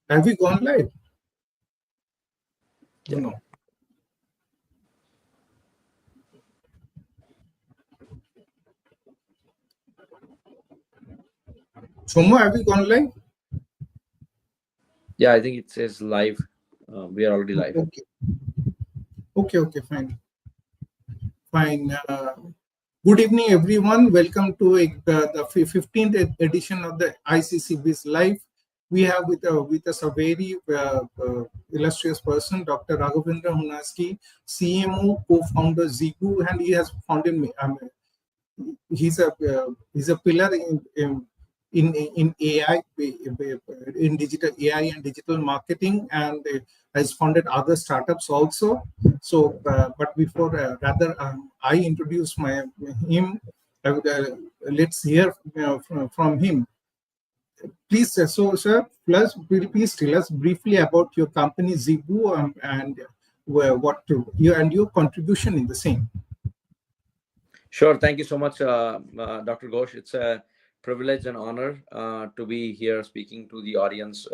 Have we gone live? Yeah. No. Somo, have we gone live? Yeah, I think it says live. We are already live. Okay, fine. Good evening, everyone. Welcome to the 15th edition of the ICC Biz Live. We have with us a very illustrious person, Dr. Raghavendra Hunaski, CMO, co-founder Zigu, and he has founded. He's a pillar in AI, in digital AI and digital marketing, and has founded other startups also. So, but before I introduce him, let's hear from him. Please, sir, please tell us briefly about your company Zibu, and your contribution in the same. Sure. Thank you so much, Dr. Ghosh. It's a privilege and honor to be here speaking to the audience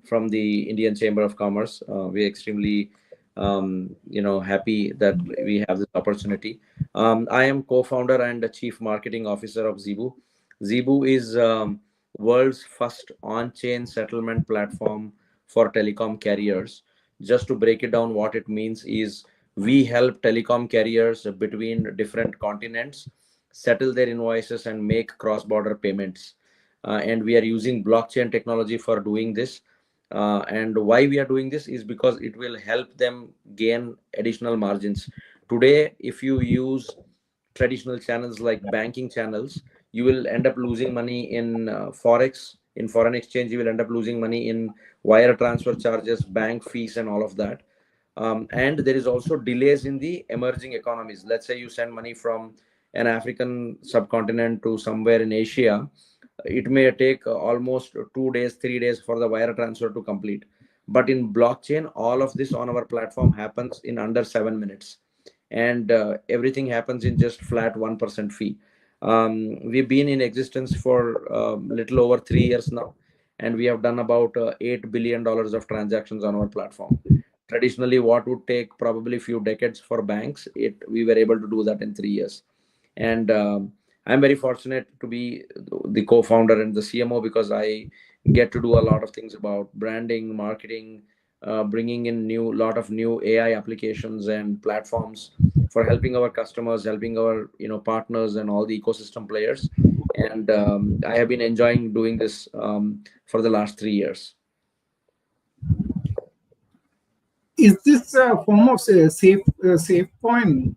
from the Indian Chamber of Commerce. We're extremely, happy that we have this opportunity. I am co-founder and the chief marketing officer of Zebu. Zebu is world's first on-chain settlement platform for telecom carriers. Just to break it down, what it means is we help telecom carriers between different continents settle their invoices and make cross-border payments. And we are using blockchain technology for doing this. And why we are doing this is because it will help them gain additional margins. Today, if you use traditional channels like banking channels, you will end up losing money in forex, in foreign exchange. You will end up losing money in wire transfer charges, bank fees, and all of that. And there is also delays in the emerging economies. Let's say you send money from an African subcontinent to somewhere in Asia. It may take almost 2 days, 3 days for the wire transfer to complete. But in blockchain, all of this on our platform happens in under 7 minutes. And everything happens in just flat 1% fee. We've been in existence for little over 3 years now. And we have done about $8 billion of transactions on our platform. Traditionally, what would take probably a few decades for banks, we were able to do that in 3 years. And I'm very fortunate to be the co-founder and the CMO because I get to do a lot of things about branding, marketing, bringing in lot of new AI applications and platforms for helping our customers, helping our partners and all the ecosystem players. And I have been enjoying doing this for the last 3 years. Is this a form of safe coin?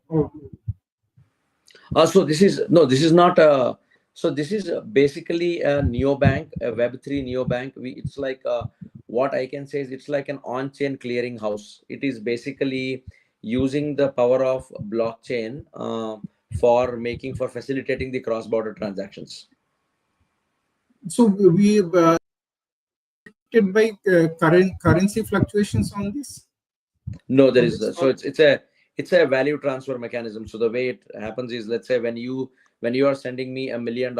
So this is not a. So this is basically a neobank, a Web3 neobank. It's like what I can say is it's like an on-chain clearing house. It is basically using the power of blockchain for facilitating the cross-border transactions. So we by currency fluctuations on this? No, there is. So it's a value transfer mechanism. So the way it happens is, let's say when you are sending me $1 million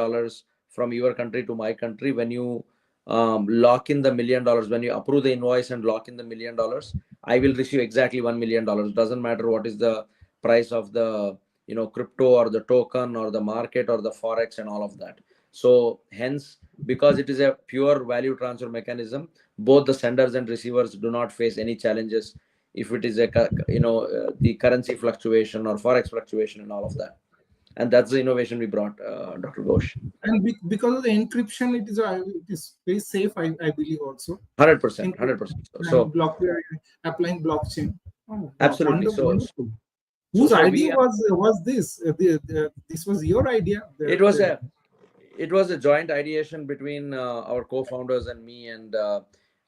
from your country to my country, when you lock in the $1 million, when you approve the invoice and lock in the $1 million, I will receive exactly $1 million. Doesn't matter what is the price of the crypto or the token or the market or the forex and all of that. So hence, because it is a pure value transfer mechanism, both the senders and receivers do not face any challenges if it is the currency fluctuation or forex fluctuation and all of that. And that's the innovation we brought, Dr. Ghosh. And because of the encryption, it is very safe, I believe also. 100%. So applying blockchain. Oh, absolutely. Wonderful. Whose idea was this? This was your idea. It was a joint ideation between our co-founders and me, and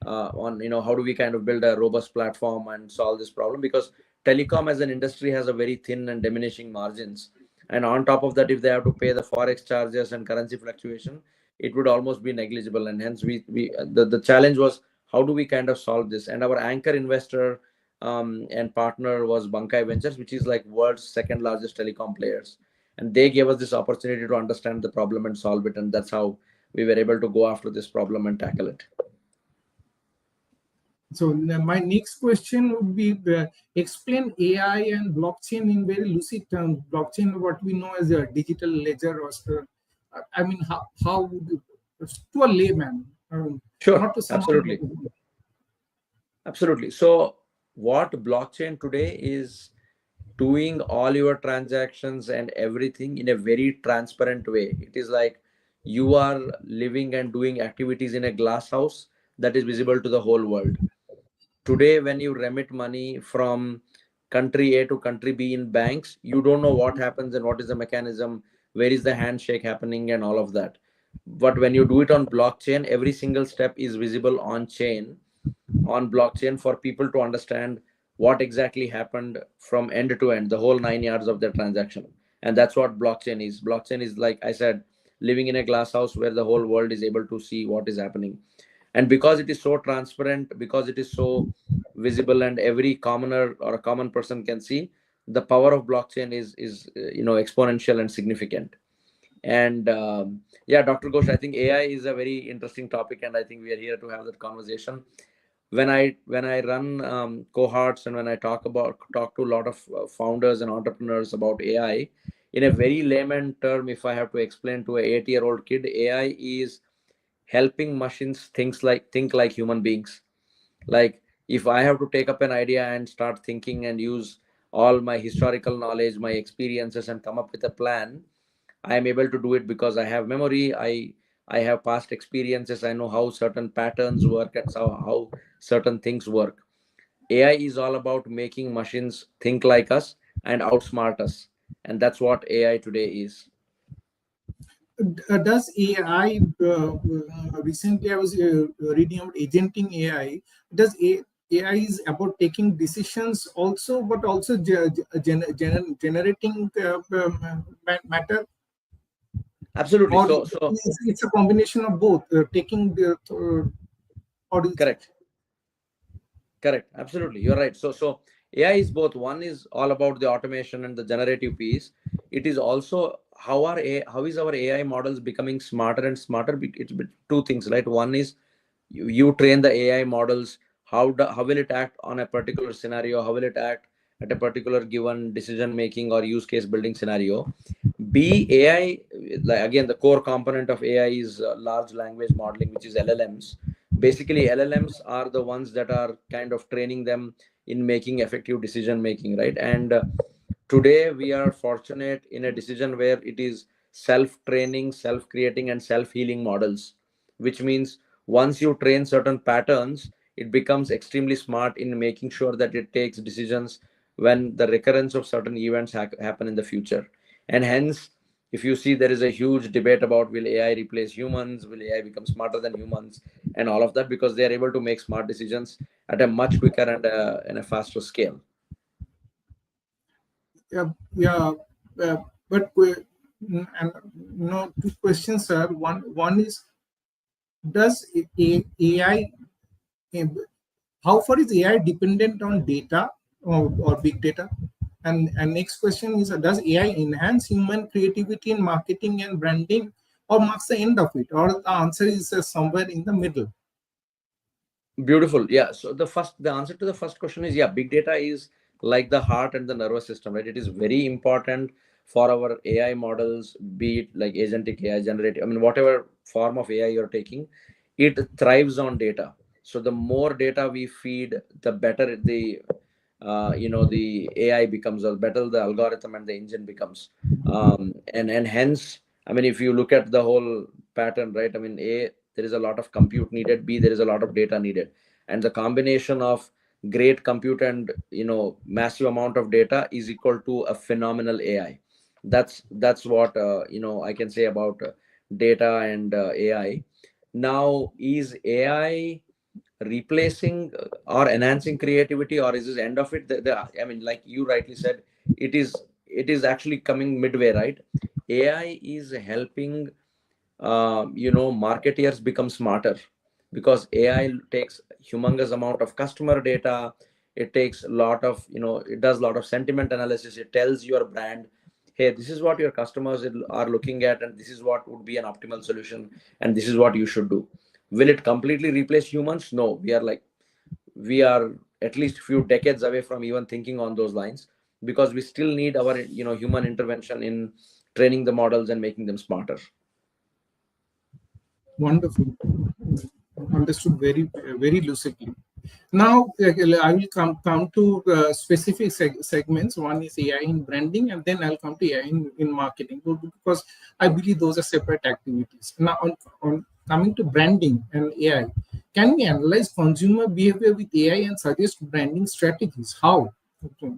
on how do we kind of build a robust platform and solve this problem, because telecom as an industry has a very thin and diminishing margins, and on top of that, if they have to pay the forex charges and currency fluctuation, it would almost be negligible. And hence the challenge was, how do we kind of solve this? And our anchor investor and partner was Bankai Ventures, which is like world's second largest telecom players, and they gave us this opportunity to understand the problem and solve it, and that's how we were able to go after this problem and tackle it. So my next question would be explain AI and blockchain in very lucid terms. Blockchain, what we know as a digital ledger, or I mean, how would you, to a layman, Sure, not to someone. absolutely. Absolutely. So, what blockchain today is doing all your transactions and everything in a very transparent way. It is like you are living and doing activities in a glass house that is visible to the whole world. Today, when you remit money from country A to country B in banks, you don't know what happens and what is the mechanism, where is the handshake happening, and all of that. But when you do it on blockchain, every single step is visible on chain, on blockchain, for people to understand what exactly happened from end to end, the whole 9 yards of the transaction. And that's what blockchain is. Blockchain is, like I said, living in a glass house where the whole world is able to see what is happening. And because it is so transparent, because it is so visible, and every commoner or a common person can see, the power of blockchain is exponential and significant. And yeah, Dr. Ghosh, I think AI is a very interesting topic, and I think we are here to have that conversation. When I run cohorts, and when I talk to a lot of founders and entrepreneurs about AI, in a very layman term, if I have to explain to a 8-year-old kid, AI is helping machines think like human beings. Like, if I have to take up an idea and start thinking and use all my historical knowledge, my experiences, and come up with a plan, I am able to do it because I have memory. I have past experiences. I know how certain patterns work and how certain things work. AI is all about making machines think like us and outsmart us. And that's what AI today is. Does AI, recently I was reading about agenting AI. Does AI is about taking decisions also, but also generating matter, Absolutely. or So it's a combination of both, taking the, or is, correct. Correct. Absolutely. You're right. So AI is both. One is all about the automation and the generative piece. It is also how is our AI models becoming smarter and smarter? It's two things, right? One is you train the AI models. How will it act on a particular scenario? How will it act at a particular given decision making or use case building scenario? B, AI, like again, the core component of AI is large language modeling, which is LLMs. Basically, LLMs are the ones that are kind of training them in making effective decision making, right? And today we are fortunate in a decision where it is self training, self creating, and self healing models, which means once you train certain patterns, it becomes extremely smart in making sure that it takes decisions when the recurrence of certain events happen in the future. And hence, if you see, there is a huge debate about, will AI replace humans, will AI become smarter than humans, and all of that, because they are able to make smart decisions at a much quicker and a faster scale. yeah, yeah, but and two questions, sir. One is, does AI, how far is AI dependent on data, or big data? And next question is, does AI enhance human creativity in marketing and branding, or marks the end of it? Or the answer is somewhere in the middle? Beautiful. Yeah. So the answer to the first question is, yeah, big data is like the heart and the nervous system, right? It is very important for our AI models, be it like agentic AI, generative, I mean, whatever form of AI you're taking, it thrives on data. So the more data we feed, the better the AI becomes, or better the algorithm and the engine becomes. And hence, I mean, if you look at the whole pattern, right? I mean, there is a lot of compute needed. B, there is a lot of data needed, and the combination of great compute and massive amount of data is equal to a phenomenal AI. That's what I can say about data and AI. Now, is AI replacing or enhancing creativity, or is this end of it? I mean, like you rightly said, it is actually coming midway, right? AI is helping marketeers become smarter, because AI takes humongous amount of customer data. It takes a lot of, it does a lot of sentiment analysis. It tells your brand, hey, this is what your customers are looking at, and this is what would be an optimal solution, and this is what you should do. Will it completely replace humans? No. We are like, we are at least few decades away from even thinking on those lines, because we still need our human intervention in training the models and making them smarter. Wonderful. Understood very lucidly. Now, I will come to specific segments. One is AI in branding, and then I'll come to AI in marketing, because I believe those are separate activities. Now, on coming to branding and AI, can we analyze consumer behavior with AI and suggest branding strategies? How? Okay.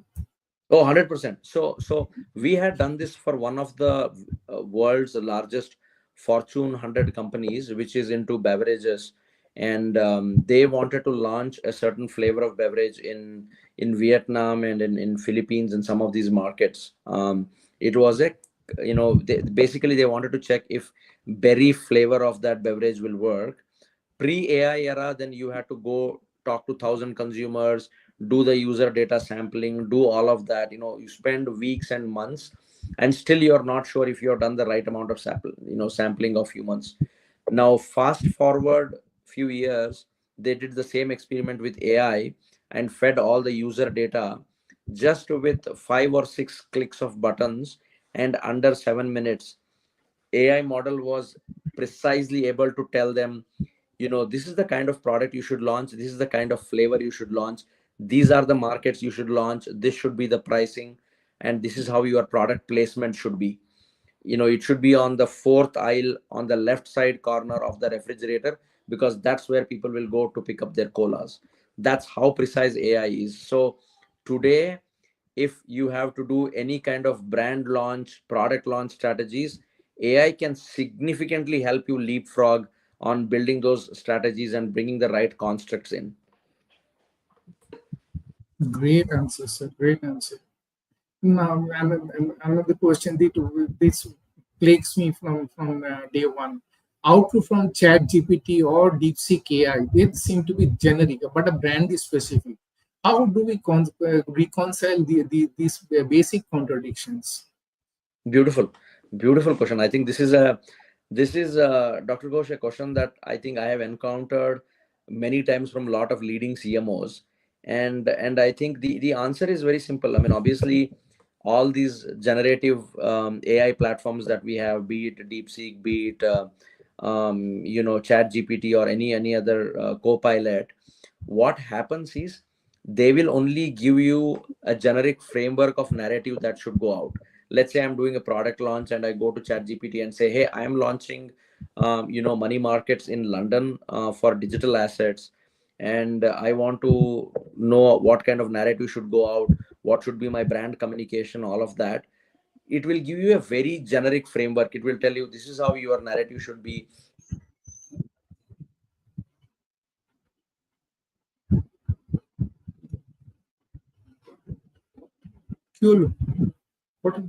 Oh, 100%. So we had done this for one of the world's largest Fortune 100 companies, which is into beverages, and they wanted to launch a certain flavor of beverage in Vietnam and in Philippines and some of these markets. It was a basically they wanted to check if berry flavor of that beverage will work. Pre AI era, then you had to go talk to 1,000 consumers, do the user data sampling, do all of that. You spend weeks and months, and still you're not sure if you've done the right amount of sampling of humans. Now, fast forward few years, they did the same experiment with AI and fed all the user data just with 5 or 6 clicks of buttons, and under 7 minutes AI model was precisely able to tell them, this is the kind of product you should launch, this is the kind of flavor you should launch, these are the markets you should launch, this should be the pricing, and this is how your product placement should be. It should be on the fourth aisle on the left side corner of the refrigerator, because that's where people will go to pick up their colas. That's how precise AI is. So today, if you have to do any kind of brand launch, product launch strategies, AI can significantly help you leapfrog on building those strategies and bringing the right constructs in. Great answer, sir. Great answer. Now, another question this plagues me from day one. Output from Chat GPT or DeepSeek AI, they seem to be generic, but a brand is specific. How do we reconcile these basic contradictions? Beautiful, beautiful question. I think this is Dr. Ghosh, a question that I think I have encountered many times from a lot of leading CMOs, and I think the answer is very simple. I mean, obviously, all these generative AI platforms that we have, be it DeepSeek, be it Chat GPT or any other Copilot, what happens is they will only give you a generic framework of narrative that should go out. Let's say I'm doing a product launch and I go to Chat GPT and say, hey, I am launching money markets in London for digital assets, and I want to know what kind of narrative should go out, what should be my brand communication, all of that. It will give you a very generic framework. It will tell you this is how your narrative should be. Cool. What?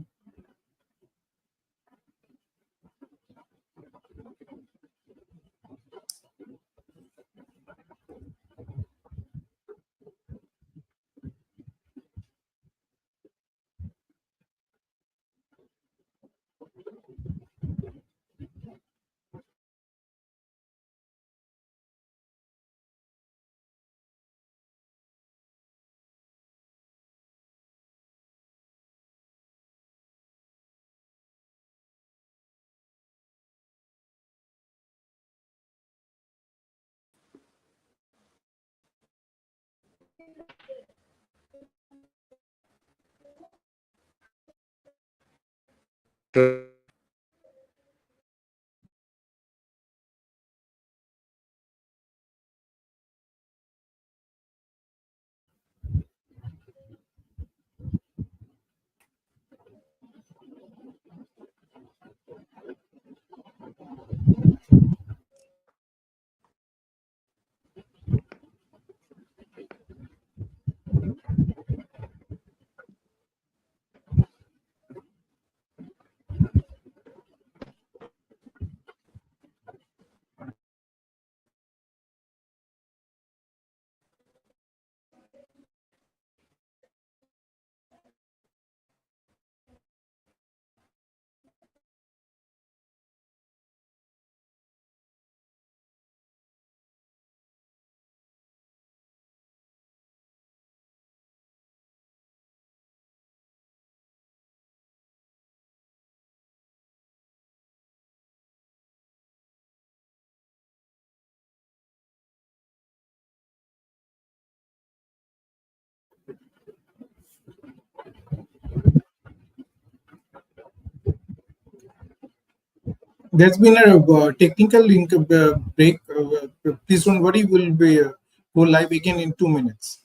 There's been a technical link break. Please don't worry. We'll be go live again in 2 minutes.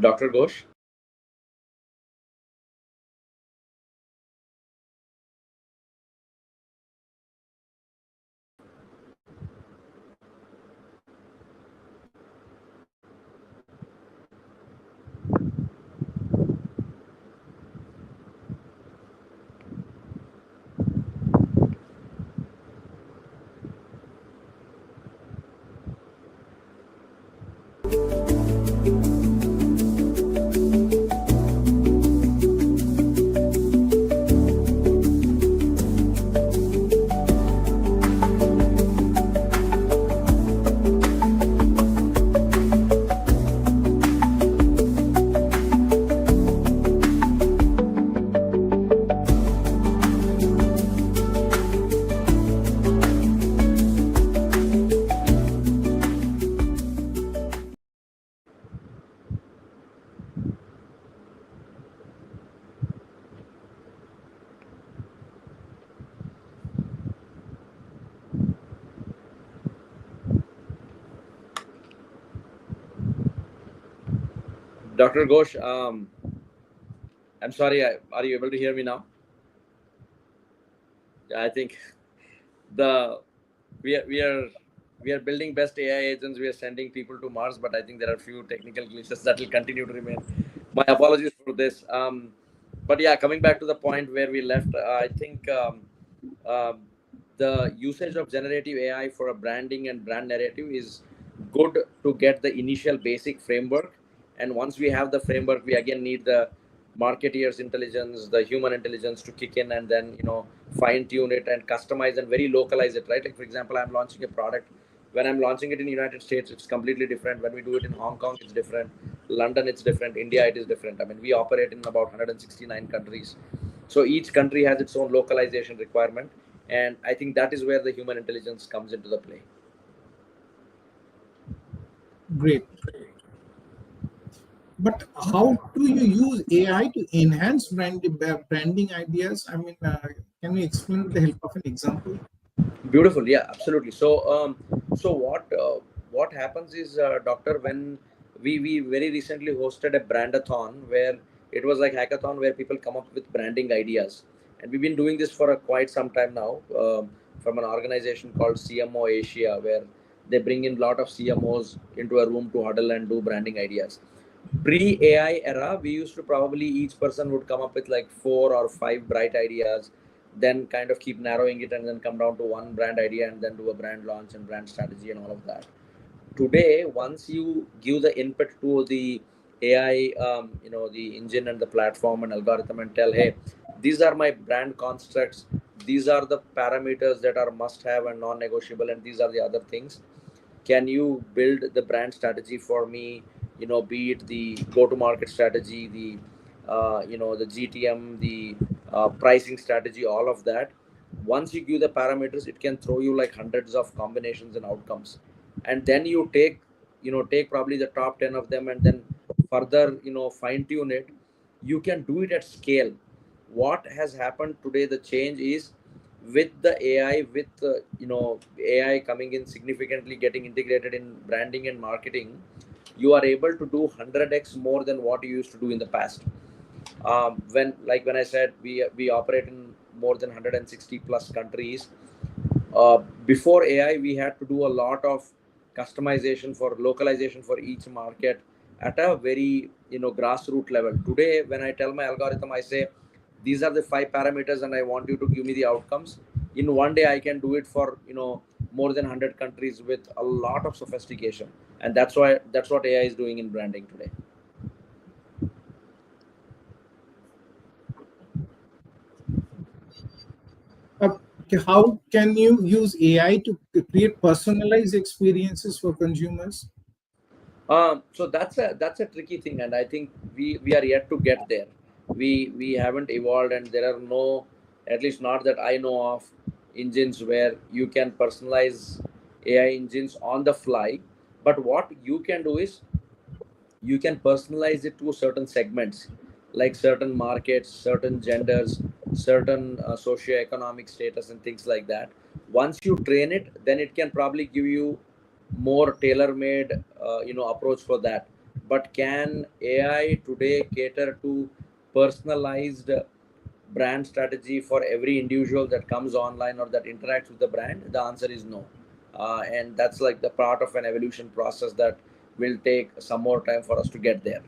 Dr. Ghosh? Dr. Ghosh, I'm sorry. Are you able to hear me now? I think the we are building best AI agents. We are sending people to Mars, but I think there are few technical glitches that will continue to remain. My apologies for this. But yeah, coming back to the point where we left, I think um, the usage of generative AI for a branding and brand narrative is good to get the initial basic framework. And once we have the framework, we again need the marketeers intelligence, the human intelligence to kick in, and then fine tune it and customize and very localize it, right? Like for example, I'm launching a product. When I'm launching it in the United States, it's completely different. When we do it in Hong Kong, it's different. London, it's different. India, it is different. I mean, we operate in about 169 countries, so each country has its own localization requirement, and I think that is where the human intelligence comes into the play. Great. But how do you use AI to enhance branding ideas? I mean, can you explain with the help of an example? Beautiful, yeah, absolutely. So what happens is, doctor, when we very recently hosted a brandathon where it was like hackathon where people come up with branding ideas, and we've been doing this for quite some time now, from an organization called CMO Asia, where they bring in a lot of CMOs into a room to huddle and do branding ideas. Pre AI era, we used to probably each person would come up with like 4 or 5 bright ideas, then kind of keep narrowing it and then come down to one brand idea and then do a brand launch and brand strategy and all of that. Today, once you give the input to the AI, the engine and the platform and algorithm, and tell, hey, these are my brand constructs, these are the parameters that are must have and non negotiable, and these are the other things. Can you build the brand strategy for me? Be it the go to market strategy, the GTM, the pricing strategy, all of that. Once you give the parameters, it can throw you like hundreds of combinations and outcomes, and then you take probably the top 10 of them and then further fine tune it. You can do it at scale. What has happened today, the change is, with the AI, with AI coming in significantly, getting integrated in branding and marketing, you are able to do 100x more than what you used to do in the past. When I said we operate in more than 160 plus countries. Before AI, we had to do a lot of customization for localization for each market at a very grassroots level. Today, when I tell my algorithm, I say these are the 5 parameters, and I want you to give me the outcomes. In one day, I can do it for more than 100 countries with a lot of sophistication, and that's what AI is doing in branding today. Okay, how can you use AI to create personalized experiences for consumers? So that's a tricky thing, and I think we are yet to get there. We haven't evolved, and there are no, at least not that I know of, engines where you can personalize AI engines on the fly. But what you can do is you can personalize it to certain segments, like certain markets, certain genders, certain socioeconomic status, and things like that. Once you train it, then it can probably give you more tailor-made approach for that. But can AI today cater to personalized brand strategy for every individual that comes online or that interacts with the brand? The answer is no. And that's like the part of an evolution process that will take some more time for us to get there.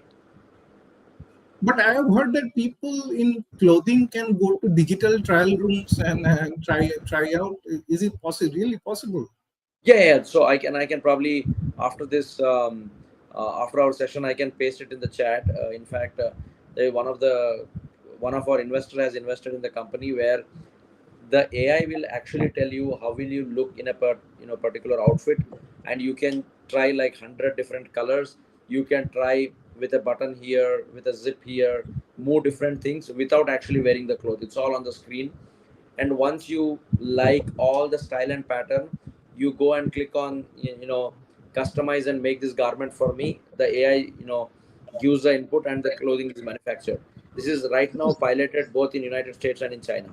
But I have heard that people in clothing can go to digital trial rooms and try out. Is it possible? Really possible? Yeah. So I can probably, after this, after our session, I can paste it in the chat. In fact, one of our investor has invested in the company where the AI will actually tell you how will you look in a particular outfit, and you can try like 100 different colors. You can try with a button here, with a zip here, more different things without actually wearing the clothes. It's all on the screen, and once you like all the style and pattern, you go and click on customize and make this garment for me. The AI gives the input and the clothing is manufactured. This is right now piloted both in United States and in China.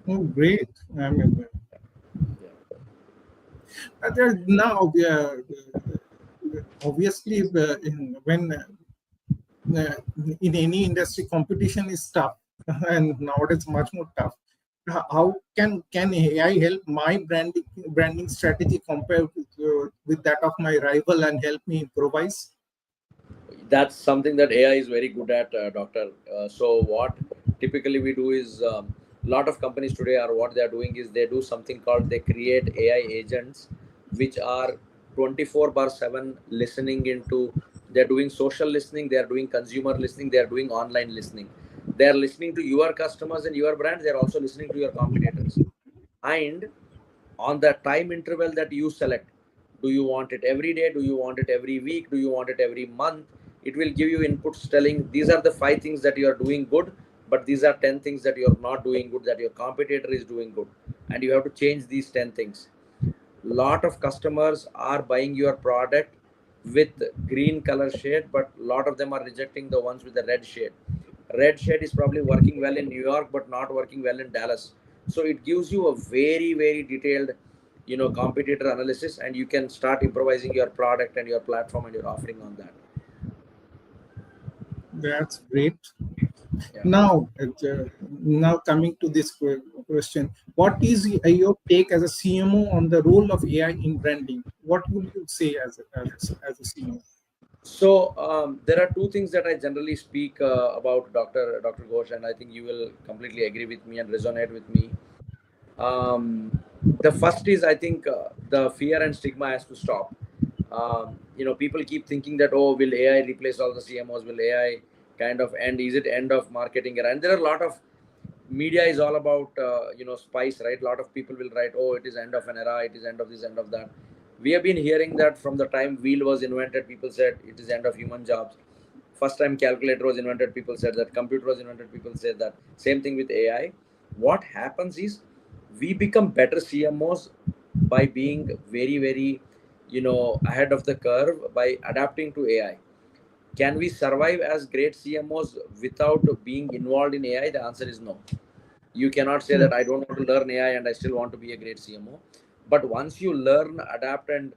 Oh, great! I mean, Yeah. now obviously when uh, in any industry, competition is tough, and nowadays much more tough. How can AI help my branding strategy compared with that of my rival and help me improvise? That's something that AI is very good at, Doctor. So what typically we do is a lot of companies today are what they are doing is they do something called they create AI agents, which are 24/7 listening into. They're doing social listening, they are doing consumer listening, they are doing online listening. They are listening to your customers and your brand. They are also listening to your competitors. And on the time interval that you select, do you want it every day, do you want it every week, do you want it every month, it will give you inputs telling these are the 5 things that you are doing good, but these are 10 things that you're not doing good, that your competitor is doing good, and you have to change these 10 things. Lot of customers are buying your product with green color shade, but a lot of them are rejecting the ones with the red shade. Red shade is probably working well in New York but not working well in Dallas. So it gives you a very detailed, competitor analysis, and you can start improvising your product and your platform and your offering on that. That's great. Yeah. Now coming to this question, what is your take as a CMO on the role of AI in branding? What would you say as a CMO? So there are 2 things that I generally speak about, Dr. Ghosh, and I think you will completely agree with me and resonate with me. um, the first is, I think, the fear and stigma has to stop. People keep thinking that, oh, will AI replace all the CMOs, will AI kind of end, is it end of marketing era? And there are a lot of media is all about spice, right? A lot of people will write, oh, it is end of an era, it is end of this, end of that. We have been hearing that from the time wheel was invented. People said it is end of human jobs. First time calculator was invented, people said that. Computer was invented, people said that. Same thing with AI. What happens is we become better CMOs by being very ahead of the curve by adapting to AI. Can we survive as great CMOs without being involved in AI? The answer is no. You cannot say that I don't want to learn AI and I still want to be a great CMO. But once you learn, adapt, and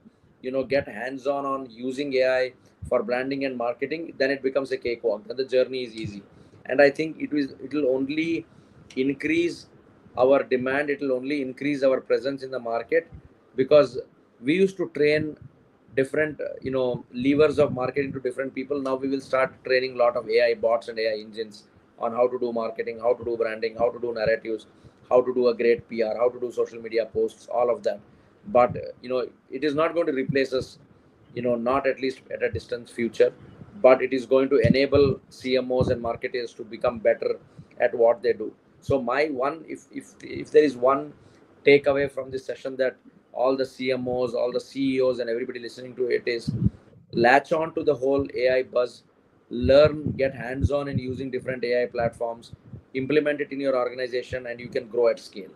get hands-on using AI for branding and marketing, then it becomes a cakewalk. Then the journey is easy. And I think it will only increase our demand, it will only increase our presence in the market, because we used to train different levers of marketing to different people. Now we will start training a lot of AI bots and AI engines on how to do marketing, how to do branding, how to do narratives, how to do a great PR, how to do social media posts, all of that. But it is not going to replace us, not at least at a distant future, but it is going to enable CMOs and marketers to become better at what they do. So my one, if there is one takeaway from this session, that all the CMOs, all the CEOs, and everybody listening to it is latch on to the whole AI buzz, learn, get hands on in using different AI platforms, implement it in your organization, and you can grow at scale.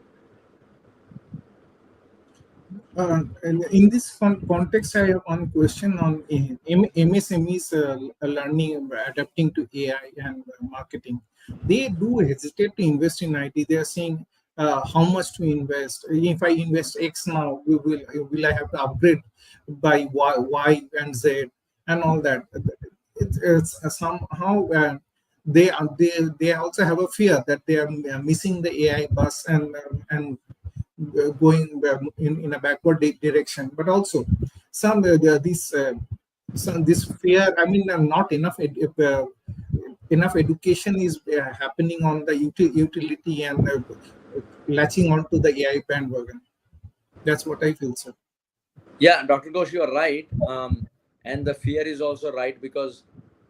And in this context, I have one question on MSMEs learning, adapting to AI and marketing. They do hesitate to invest in IT. They are saying how much to invest. If I invest X now, will I have to upgrade by Y and Z and all that? It's somehow they also have a fear that they are missing the AI bus and going in a backward direction, but also this fear. I mean, not enough enough education is happening on the utility and latching onto the AI bandwagon. That's what I feel, sir. Yeah, Dr. Ghosh, you are right. And the fear is also right, because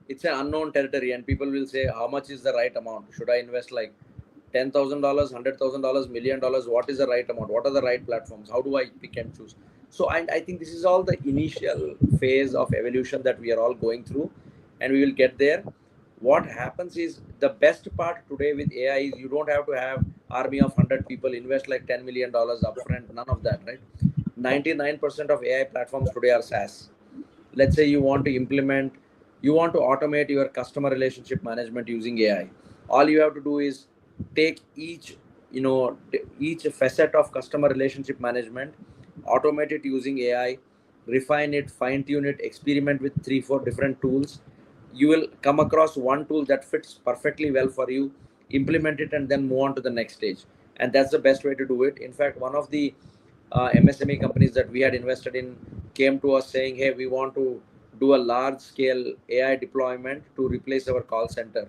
it's an unknown territory, and people will say, how much is the right amount? Should I invest like $10,000, $100,000, $1,000,000? What is the right amount? What are the right platforms? How do I pick and choose? So I think this is all the initial phase of evolution that we are all going through, and we will get there. What happens is, the best part today with AI is you don't have to have army of 100 people invest like $10 million upfront. None of that, right? 99% of AI platforms today are SaaS. Let's say you want to automate your customer relationship management using AI. All you have to do is take each facet of customer relationship management, automate it using AI, refine it, fine tune it, experiment with 3 4 different tools, you will come across one tool that fits perfectly well for you, implement it, and then move on to the next stage. And that's the best way to do it. In fact, one of the MSME companies that we had invested in came to us saying, hey, we want to do a large scale AI deployment to replace our call center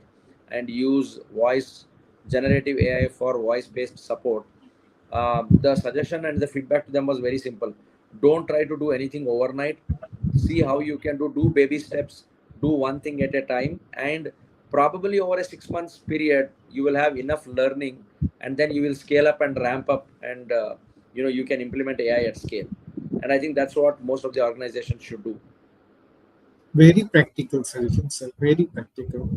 and use voice generative AI for voice based support. The suggestion and the feedback to them was very simple. Don't try to do anything overnight. See how you can do baby steps, do one thing at a time, and probably over a 6 months period you will have enough learning, and then you will scale up and ramp up, and you can implement AI at scale. And I think that's what most of the organizations should do. Very practical solution, sir. Very practical.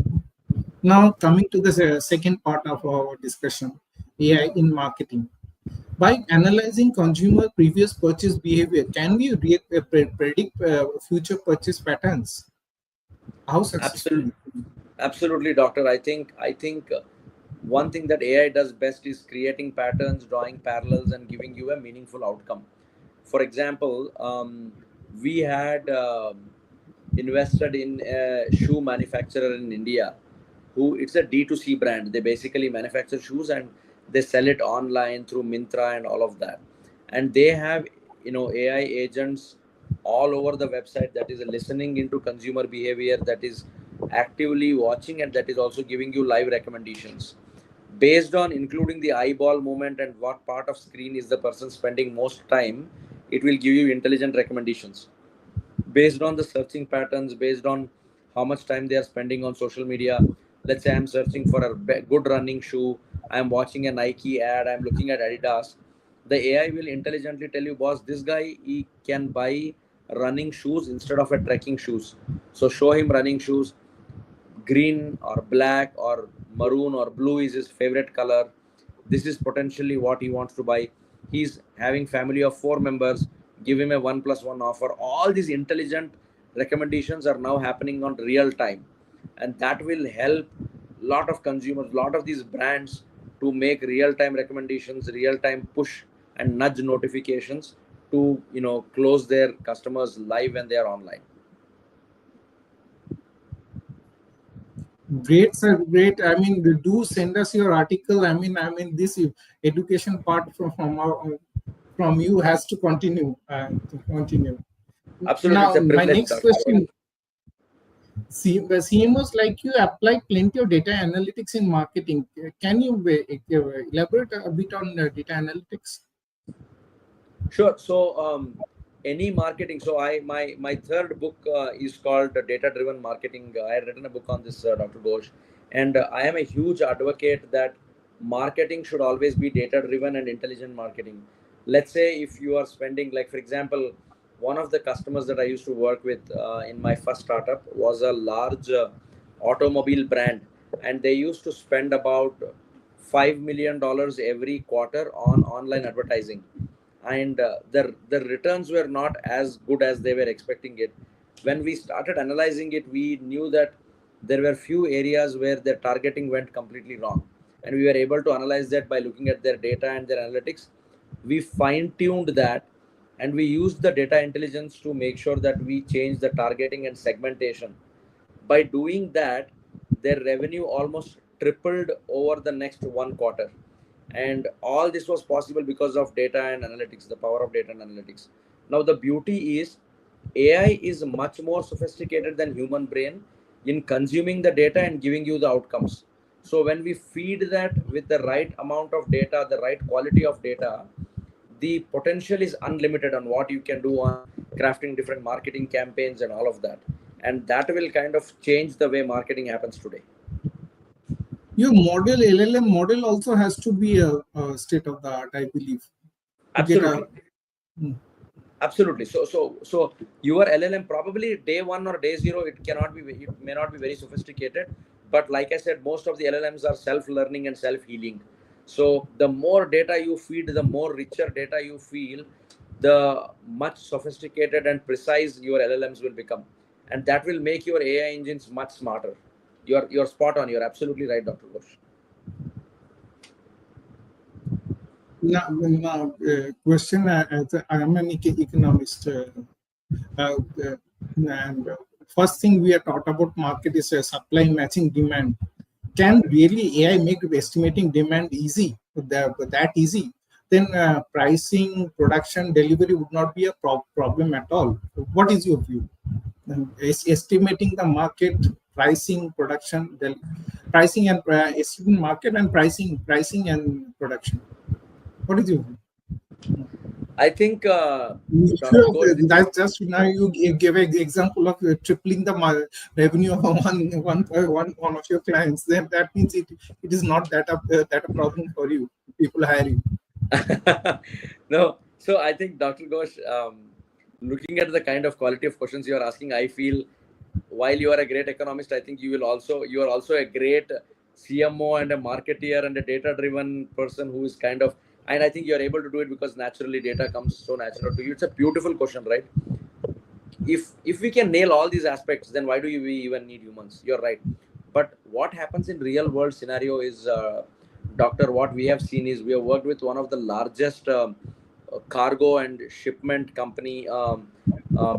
Now, coming to the second part of our discussion, AI in marketing. By analyzing consumer previous purchase behavior, can we predict future purchase patterns? How Absolutely. successfully? Absolutely, doctor. I think one thing that AI does best is creating patterns, drawing parallels, and giving you a meaningful outcome. For example, we had invested in a shoe manufacturer in India, who it's a D2C brand. They basically manufacture shoes and they sell it online through Mintra and all of that. And they have AI agents all over the website that is listening into consumer behavior, that is actively watching, and that is also giving you live recommendations based on including the eyeball movement and what part of screen is the person spending most time. It will give you intelligent recommendations based on the searching patterns, based on how much time they are spending on social media. Let's say I'm searching for a good running shoe, I'm watching a Nike ad, I'm looking at Adidas. The AI will intelligently tell you, boss, this guy, he can buy running shoes instead of a trekking shoes. So show him running shoes. Green or black or maroon or blue is his favorite color. This is potentially what he wants to buy. He's having family of 4 members, give him a 1+1 offer. All these intelligent recommendations are now happening on real time, and that will help lot of consumers, lot of these brands, to make real time recommendations, real time push and nudge notifications to close their customers live when they are online. Great, sir. Great. I mean, do send us your article. I mean, this education part from you has to continue. Absolutely, it's Now, a my privilege, next Dr. question: the CMOs like you apply plenty of data analytics in marketing. Can you elaborate a bit on data analytics? Sure. So, any marketing. So, my third book is called Data Driven Marketing. I had written a book on this, Dr. Ghosh, and I am a huge advocate that marketing should always be data driven and intelligent marketing. Let's say if you are spending, like for example, one of the customers that I used to work with in my first startup was a large automobile brand, and they used to spend about $5 million every quarter on online advertising, and the returns were not as good as they were expecting it. When we started analyzing it, we knew that there were few areas where their targeting went completely wrong, and we were able to analyze that by looking at their data and their analytics. We fine tuned that, and we used the data intelligence to make sure that we change the targeting and segmentation. By doing that, their revenue almost tripled over the next 1 quarter. And all this was possible because of data and analytics, the power of data and analytics. Now, the beauty is AI is much more sophisticated than human brain in consuming the data and giving you the outcomes. So when we feed that with the right amount of data, the right quality of data, the potential is unlimited on what you can do on crafting different marketing campaigns and all of that. And that will kind of change the way marketing happens today. Your model LLM model also has to be a state of the art, I believe, to get a. Absolutely. Absolutely. So your LLM, probably day one or day zero, it may not be very sophisticated, but like I said, most of the LLMs are self-learning and self-healing. So the more data you feed, the more richer data you feel, the much sophisticated and precise your LLMs will become, and that will make your AI engines much smarter. You're spot on. You're absolutely right, Dr. Ghosh. Now, question: I am an economist, and first thing we are taught about market is supply matching demand. Can really AI make estimating demand easy, that easy? Then pricing, production, delivery would not be a problem at all. What is your view? Estimating the market, pricing, production, pricing and estimating market and pricing and production. What is your view? I think, Dr. Sure, Ghosh, this is that's just now you gave an example of tripling the revenue of one of your clients. Then that means it is not that a problem for you. People hire you. no. So I think, Dr. Ghosh, looking at the kind of quality of questions you are asking, I feel while you are a great economist, I think you are also a great CMO and a marketeer and a data-driven person who is kind of, and I think you are able to do it because naturally data comes so natural to you. It's a beautiful question, right? If we can nail all these aspects, then why do we even need humans? You're right. But what happens in real world scenario is, doctor, what we have seen is we have worked with one of the largest cargo and shipment company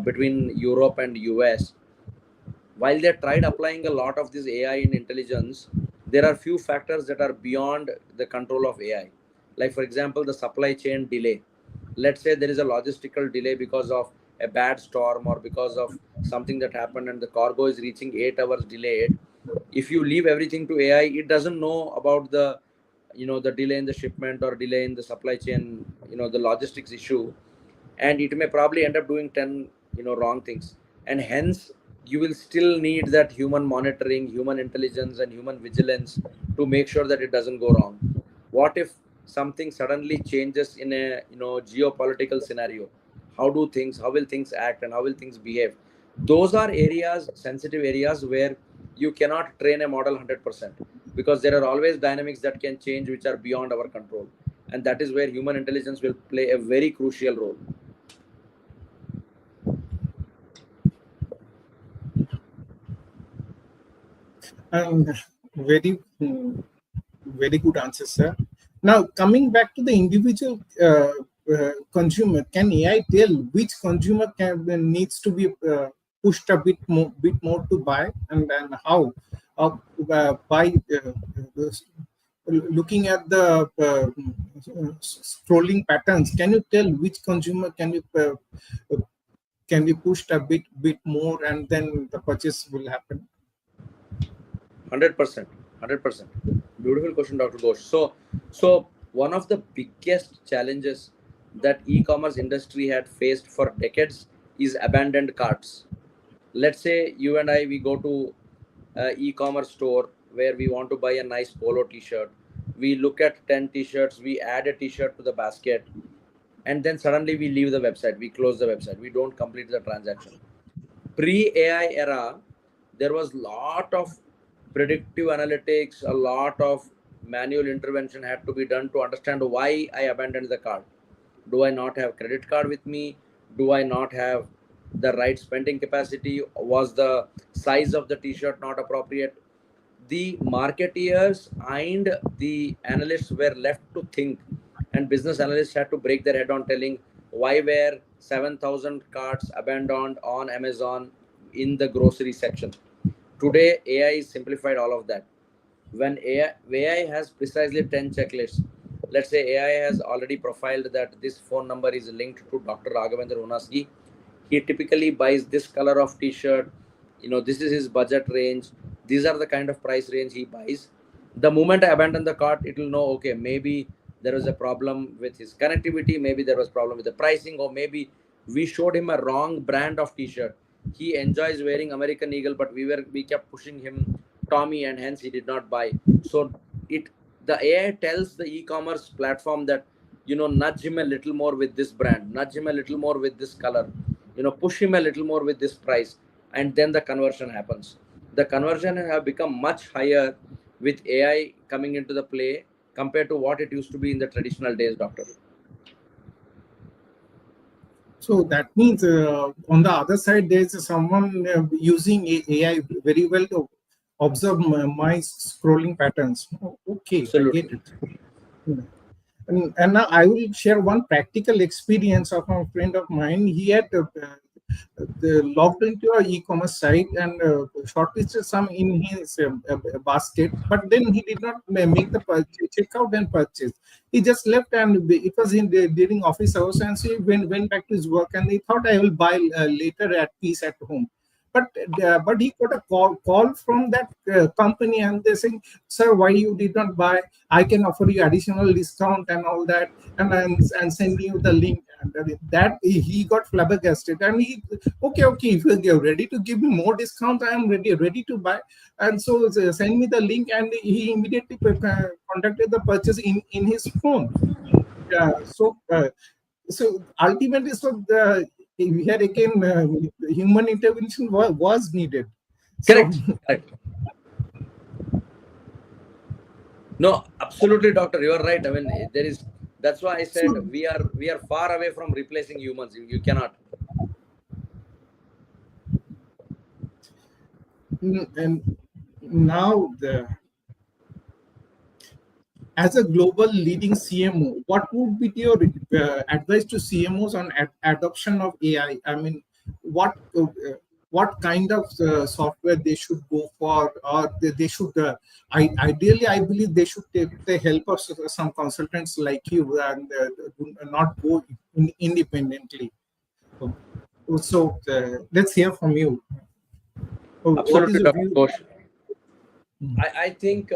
between Europe and US. While they tried applying a lot of this AI in intelligence, there are few factors that are beyond the control of AI. Like, for example, the supply chain delay. Let's say there is a logistical delay because of a bad storm or because of something that happened and the cargo is reaching 8 hours delayed. If you leave everything to AI, it doesn't know about the, the delay in the shipment or delay in the supply chain, the logistics issue, and it may probably end up doing 10 wrong things. And hence you will still need that human monitoring, human intelligence, and human vigilance to make sure that it doesn't go wrong. What if something suddenly changes in a geopolitical scenario? How will things act and how will things behave? Those are areas, sensitive areas, where you cannot train a model 100%, because there are always dynamics that can change which are beyond our control, and that is where human intelligence will play a very crucial role. And very very good answer, sir. Now coming back to the individual consumer, can AI tell which consumer needs to be pushed a bit more to buy, and how? By looking at the scrolling patterns, can you tell which consumer can be pushed a bit more, and then the purchase will happen? 100%, 100%. Beautiful question, Dr. Ghosh. So one of the biggest challenges that e-commerce industry had faced for decades is abandoned carts. Let's say you and I, we go to e-commerce store where we want to buy a nice polo t-shirt. We look at 10 t-shirts, we add a t-shirt to the basket, and then suddenly we leave the website, we close the website, we don't complete the transaction. Pre-AI era, there was lot of predictive analytics, a lot of manual intervention had to be done to understand why I abandoned the cart. Do I not have credit card with me? Do I not have the right spending capacity? Was the size of the t-shirt not appropriate? The marketeers and the analysts were left to think, and business analysts had to break their head on telling why were 7,000 carts abandoned on Amazon in the grocery section. Today AI simplified all of that. When AI has precisely 10 checklists. Let's say AI has already profiled that this phone number is linked to Dr. Raghavendra Hunasgi. He typically buys this color of t-shirt. This is his budget range. These are the kind of price range he buys. The moment I abandon the cart, it will know, okay, maybe there was a problem with his connectivity, maybe there was a problem with the pricing, or maybe we showed him a wrong brand of t-shirt. He enjoys wearing American Eagle, but we kept pushing him Tommy, and hence he did not buy. So the AI tells the e-commerce platform that, nudge him a little more with this brand, nudge him a little more with this color, push him a little more with this price, and then the conversion happens. The conversion have become much higher with AI coming into the play compared to what it used to be in the traditional days, doctor. So that means on the other side, there's someone using AI very well to observe my scrolling patterns. Okay, I get Absolutely. it. And now I will share one practical experience of a friend of mine. He had logged into a e-commerce site and shortlisted some in his basket, but then he did not make the checkout and purchase. He just left, and it was during office hours, and so he went back to his work, and he thought I will buy later at peace at home. But he got a call from that company, and they saying, "Sir, why you did not buy? I can offer you additional discount and all that, and send you the link." And that he got flabbergasted, and he, okay, if you're ready to give me more discount, I am ready to buy. And so send me the link, and he immediately conducted the purchase in his phone. Yeah, so ultimately, so here again, human intervention was needed. So Correct. Correct. No, absolutely, doctor. You are right. I mean, there is. That's why I said so we are far away from replacing humans. You cannot. and now as a global leading CMO, what would be your advice to CMOs on adoption of AI? I mean, what what kind of software they should go for, or they should ideally, I believe they should take the help of some consultants like you, and do not go independently. So let's hear from you. What is Absolutely, your Dr. view? Ghosh. I think,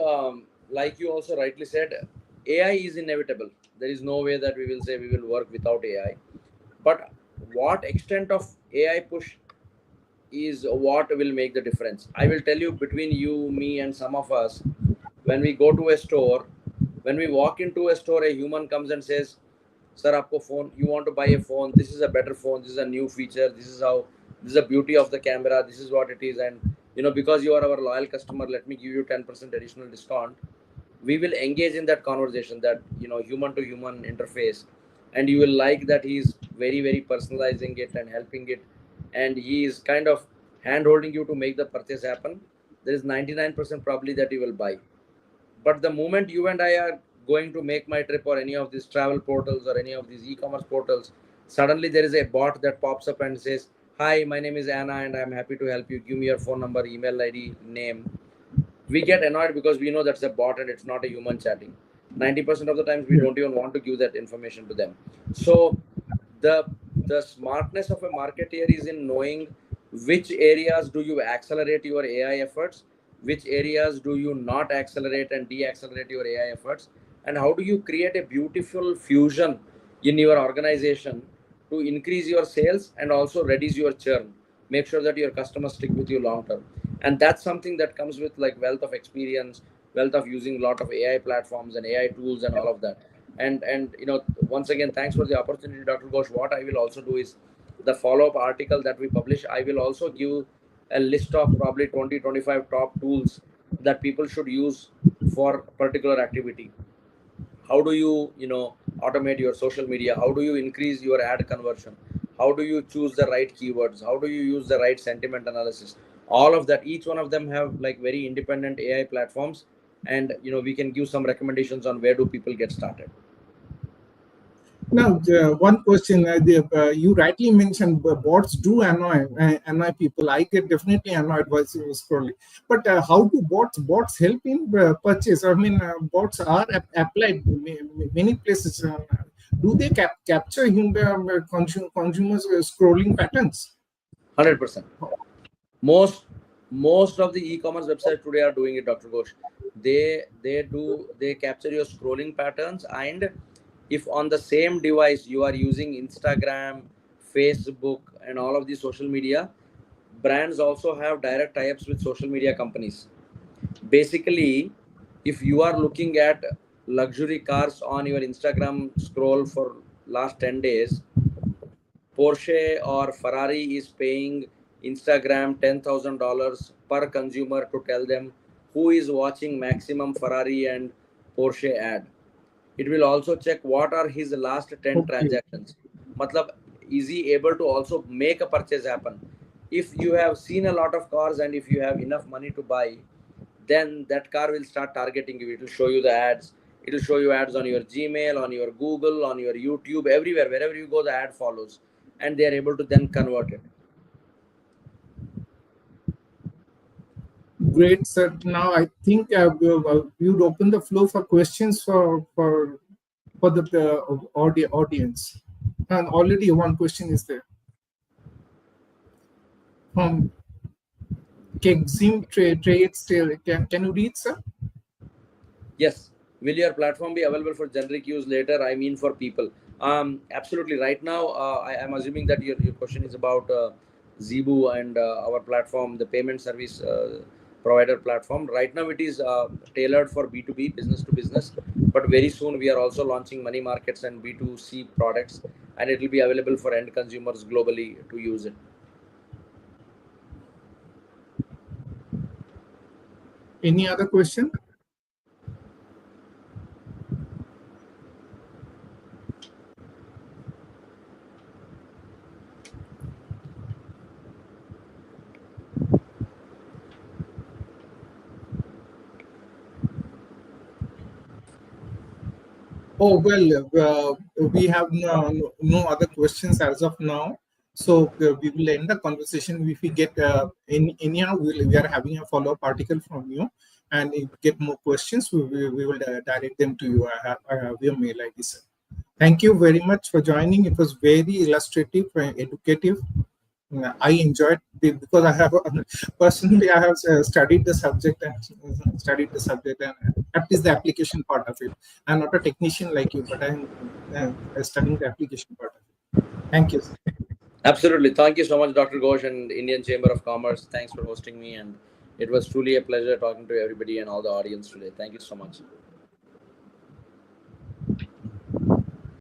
like you also rightly said, AI is inevitable. There is no way that we will say we will work without AI. But what extent of AI push is what will make the difference? I will tell you, between you, me, and some of us, when we go to a store, when we walk into a store, a human comes and says, "Sir, aapko phone, you want to buy a phone? This is a better phone. This is a new feature. This is how, this is the beauty of the camera. This is what it is. And because you are our loyal customer, let me give you 10% additional discount." We will engage in that conversation, that human to human interface, and you will like that he's very very personalizing it and helping it, and he is kind of hand holding you to make the purchase happen. There is 99% probably that you will buy. But the moment you and I are going to make my trip, or any of these travel portals or any of these e-commerce portals, suddenly there is a bot that pops up and says, "Hi, my name is Anna and I'm happy to help you. Give me your phone number, email ID, name." We get annoyed because we know that's a bot and it's not a human chatting. 90% of the times we Yeah. don't even want to give that information to them. So the the smartness of a marketeer is in knowing which areas do you accelerate your AI efforts, which areas do you not accelerate and de-accelerate your AI efforts, and how do you create a beautiful fusion in your organization to increase your sales and also reduce your churn. Make sure that your customers stick with you long term. And that's something that comes with like wealth of experience, wealth of using a lot of AI platforms and AI tools and all of that. And once again, thanks for the opportunity, Dr. Ghosh. What I will also do is, the follow-up article that we publish, I will also give a list of probably 20-25 top tools that people should use for particular activity. How do you automate your social media? How do you increase your ad conversion? How do you choose the right keywords? How do you use the right sentiment analysis? All of that, each one of them have like very independent AI platforms, and we can give some recommendations on where do people get started. Now, one question: you rightly mentioned bots do annoy people. I get definitely annoyed while scrolling. But how do bots help in purchase? I mean, bots are applied many places. Do they capture human consumers' scrolling patterns? 100%. Most of the e-commerce websites today are doing it, Dr. Ghosh. They capture your scrolling patterns, and if on the same device you are using Instagram, Facebook, and all of these social media, brands also have direct tie-ups with social media companies. Basically, if you are looking at luxury cars on your Instagram scroll for last 10 days, Porsche or Ferrari is paying Instagram $10,000 per consumer to tell them who is watching maximum Ferrari and Porsche ad. It will also check what are his last 10 Okay. transactions. Matlab, is he able to also make a purchase happen? If you have seen a lot of cars and if you have enough money to buy, then that car will start targeting you. It will show you the ads. It will show you ads on your Gmail, on your Google, on your YouTube, everywhere. Wherever you go, the ad follows. And they are able to then convert it. Great, sir. Now I think we would open the floor for questions for the audience. And already one question is there from Kexim Trades. Can you read, sir? Yes. Will your platform be available for generic use later? I mean, for people. Absolutely. Right now, I am assuming that your question is about Zebu and our platform, the payment service provider platform. Right now, it is tailored for B2B, business to business. But very soon, we are also launching money markets and B2C products, and it will be available for end consumers globally to use it. Any other question? Oh, well, we have no other questions as of now. So we will end the conversation. If we get anyhow, we are having a follow-up article from you. And if we get more questions, we will direct them to you. I have your mail ID, sir. Thank you very much for joining. It was very illustrative and educative. I enjoyed it because I have personally I have studied the subject and at least the application part of it. I'm not a technician like you, but I'm studying the application part of it. Thank you. Absolutely. Thank you so much, Dr. Ghosh and Indian Chamber of Commerce. Thanks for hosting me. And it was truly a pleasure talking to everybody and all the audience today. Thank you so much.